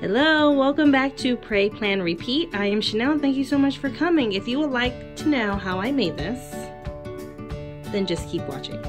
Hello, welcome back to Pray, Plan, Repeat. I am Chanel and thank you so much for coming. If you would like to know how I made this, then just keep watching.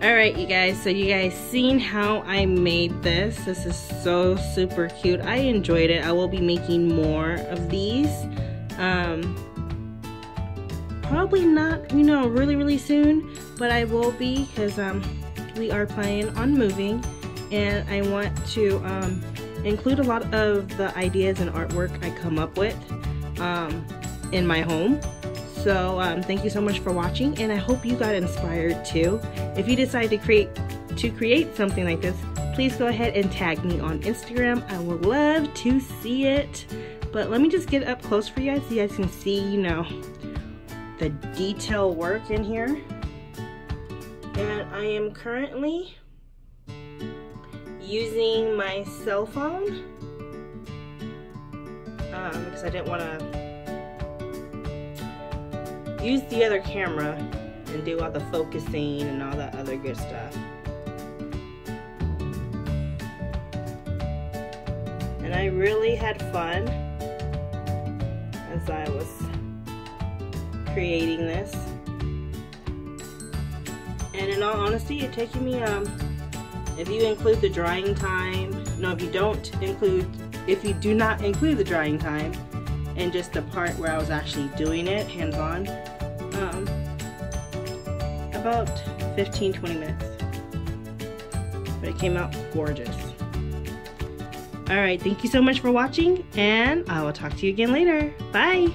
Alright you guys, so you guys seen how I made this. This is so super cute. I enjoyed it. I will be making more of these. Probably not, you know, really soon, but I will be, because we are planning on moving, and I want to include a lot of the ideas and artwork I come up with in my home. So thank you so much for watching, and I hope you got inspired too. If you decide to create something like this, please go ahead and tag me on Instagram. I would love to see it. But let me just get up close for you guys so you guys can see, you know, the detail work in here. And I am currently using my cell phone because I didn't want to use the other camera and do all the focusing and all that other good stuff. And I really had fun as I was creating this. And in all honesty, it's taking me, if you include the drying time, no, if you do not include the drying time and just the part where I was actually doing it hands-on, about 15-20 minutes. But it came out gorgeous. Alright, thank you so much for watching, and I will talk to you again later. Bye!